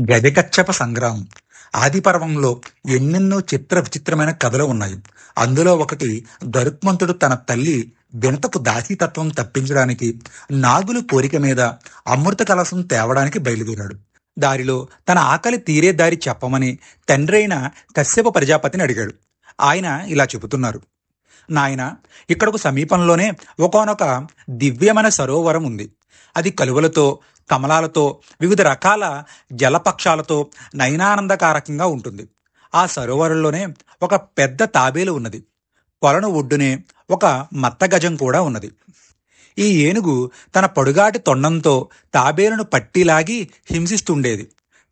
గజకచ్చప సంగ్రామం. ఆదిపర్వంలో ఎన్నెన్నో చిత్ర విచిత్రమైన కథలు ఉన్నాయి. అందులో ఒకటి, గరుత్మంతుడు తన తల్లి వినతకు దాసీతత్వం తప్పించడానికి నాగులు కోరిక మీద అమృత కలశం తేవడానికి బయలుదేరాడు. దారిలో తన ఆకలి తీరే దారి చెప్పమని తండ్రైన కశ్యప ప్రజాపతిని అడిగాడు. ఆయన ఇలా చెబుతున్నారు: నాయన, ఇక్కడకు సమీపంలోనే ఒకానొక దివ్యమైన సరోవరం ఉంది. అది కలువలతో, కమలాలతో, వివిధ రకాల జలపక్షాలతో నయనానందకారకంగా ఉంటుంది. ఆ సరోవరంలోనే ఒక పెద్ద తాబేలు ఉన్నది. కొలను ఒడ్డునే ఒక మత్తగజం కూడా ఉన్నది. ఈ ఏనుగు తన పొడుగాటి తొండంతో తాబేలును పట్టిలాగి హింసిస్తుండేది.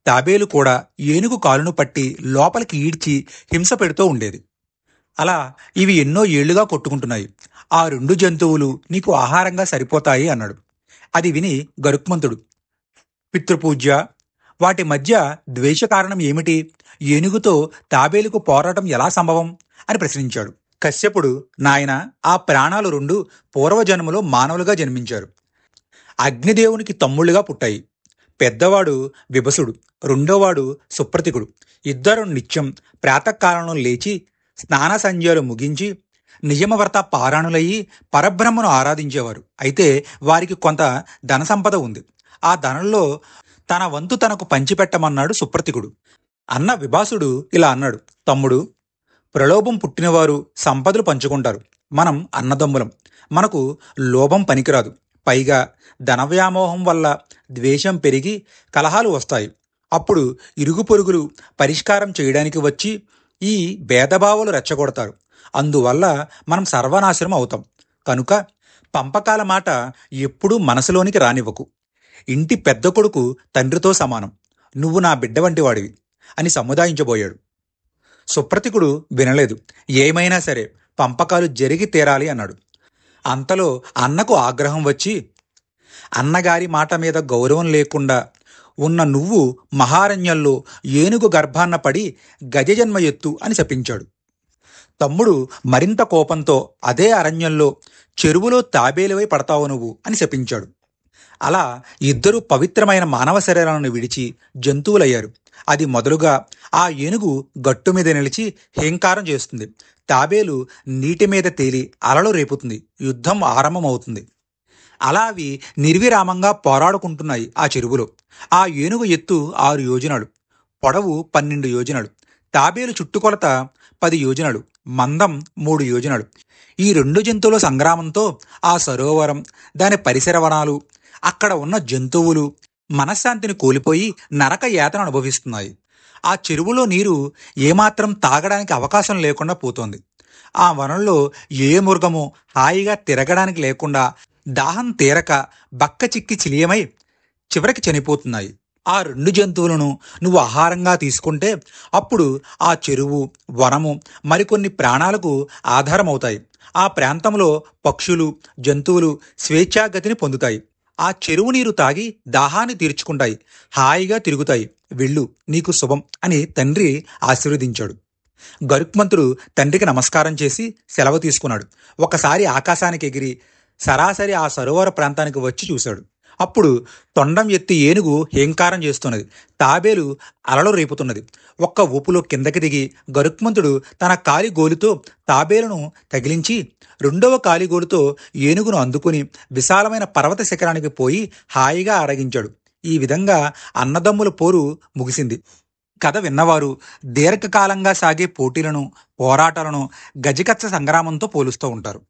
తాబేలు కూడా ఏనుగు కాలును పట్టి లోపలికి ఈడ్చి హింస పెడుతూ ఉండేది. అలా ఇవి ఎన్నో ఏళ్లుగా కొట్టుకుంటున్నాయి. ఆ రెండు జంతువులు నీకు ఆహారంగా సరిపోతాయి అన్నాడు. అది విని గరుత్మంతుడు, పితృపూజ్య, వాటి మధ్య ద్వేష కారణం ఏమిటి? ఏనుగుతో తాబేలుకు పోరాటం ఎలా సంభవం అని ప్రశ్నించాడు. కశ్యపుడు, నాయన, ఆ ప్రాణాలు రెండు పూర్వజన్మలో మానవులుగా జన్మించారు. అగ్నిదేవునికి తమ్ముళ్ళుగా పుట్టాయి. పెద్దవాడు విభసుడు, రెండోవాడు సుప్రతికుడు. ఇద్దరు నిత్యం ప్రాతకాలంలో లేచి స్నాన సంధ్యలు ముగించి నియమవ్రత పారాణులయ్యి పరబ్రహ్మను ఆరాధించేవారు. అయితే వారికి కొంత ధన సంపద ఉంది. ఆ ధనంలో తన వంతు తనకు పంచిపెట్టమన్నాడు సుప్రతికుడు. అన్న విభాసుడు ఇలా అన్నాడు: తమ్ముడు, ప్రలోభం పుట్టినవారు సంపదలు పంచుకుంటారు. మనం అన్నదమ్ములం. మనకు లోభం పనికిరాదు. పైగా ధనవ్యామోహం వల్ల ద్వేషం పెరిగి కలహాలు వస్తాయి. అప్పుడు ఇరుగు పొరుగులు పరిష్కారం చేయడానికి వచ్చి ఈ భేదభావాలు రెచ్చగొడతారు. అందువల్ల మనం సర్వనాశనం అవుతాం. కనుక పంపకాల మాట ఎప్పుడూ మనసులోనికి రానివ్వకు. ఇంటి పెద్ద కొడుకు తండ్రితో సమానం. నువ్వు నా బిడ్డ వంటి వాడివి అని సముదాయించబోయాడు. సుప్రతికుడు వినలేదు. ఏమైనా సరే పంపకాలు జరిగి తీరాలి అన్నాడు. అంతలో అన్నకు ఆగ్రహం వచ్చి, అన్నగారి మాట మీద గౌరవం లేకుండా ఉన్న నువ్వు మహారణ్యంలో ఏనుగు గర్భాన్న పడి గజజన్మ ఎత్తు అని శపించాడు. తమ్ముడు మరింత కోపంతో, అదే అరణ్యంలో చెరువులో తాబేలువై పడతావు నువ్వు అని శపించాడు. అలా ఇద్దరు పవిత్రమైన మానవ శరీరాలను విడిచి జంతువులయ్యారు. అది మొదలుగా ఆ ఏనుగు గట్టు మీద నిలిచి హేంకారం చేస్తుంది. తాబేలు నీటి మీద తేలి అలలు రేపుతుంది. యుద్ధం ఆరంభమవుతుంది. అలా అవి నిర్విరామంగా పోరాడుకుంటున్నాయి ఆ చెరువులో. ఆ ఏనుగు ఎత్తు 6 యోజనాలు, పొడవు 12 యోజనాలు, తాబేలు చుట్టుకొలత 10 యోజనాలు, మందం 3 యోజనాలు. ఈ రెండు జంతువుల సంగ్రామంతో ఆ సరోవరం, దాని పరిసర వనాలు, అక్కడ ఉన్న జంతువులు మనశ్శాంతిని కోల్పోయి నరక యాతన అనుభవిస్తున్నాయి. ఆ చెరువులో నీరు ఏమాత్రం తాగడానికి అవకాశం లేకుండా పోతోంది. ఆ వనంలో ఏ మృగము హాయిగా తిరగడానికి లేకుండా దాహం తీరక బక్క చిక్కి చిలియమై చివరికి చనిపోతున్నాయి. ఆ రెండు జంతువులను నువ్వు ఆహారంగా తీసుకుంటే అప్పుడు ఆ చెరువు, వనము మరికొన్ని ప్రాణాలకు ఆధారమవుతాయి. ఆ ప్రాంతంలో పక్షులు, జంతువులు స్వేచ్ఛాగతిని పొందుతాయి. ఆ చెరువు నీరు తాగి దాహాన్ని తీర్చుకుంటాయి. హాయిగా తిరుగుతాయి. వెళ్ళు, నీకు శుభం అని తండ్రి ఆశీర్వదించాడు. గరుత్మంతుడు తండ్రికి నమస్కారం చేసి సెలవు తీసుకున్నాడు. ఒకసారి ఆకాశానికి ఎగిరి సరాసరి ఆ సరోవర ప్రాంతానికి వచ్చి చూశాడు. అప్పుడు తొండం ఎత్తి ఏనుగు హేంకారం చేస్తున్నది. తాబేలు అలలు రేపుతున్నది. ఒక్క ఊపులో కిందకి దిగి గరుత్మంతుడు తన కాలి గోలుతో తాబేలును తగిలించి రెండవ కాలిగోలుతో ఏనుగును అందుకుని విశాలమైన పర్వత శిఖరానికి పోయి హాయిగా ఆరగించాడు. ఈ విధంగా అన్నదమ్ముల పోరు ముగిసింది. కథ విన్నవారు దీర్ఘకాలంగా సాగే పోటీలను, పోరాటాలను గజకచ్చ సంగ్రామంతో పోలుస్తూ ఉంటారు.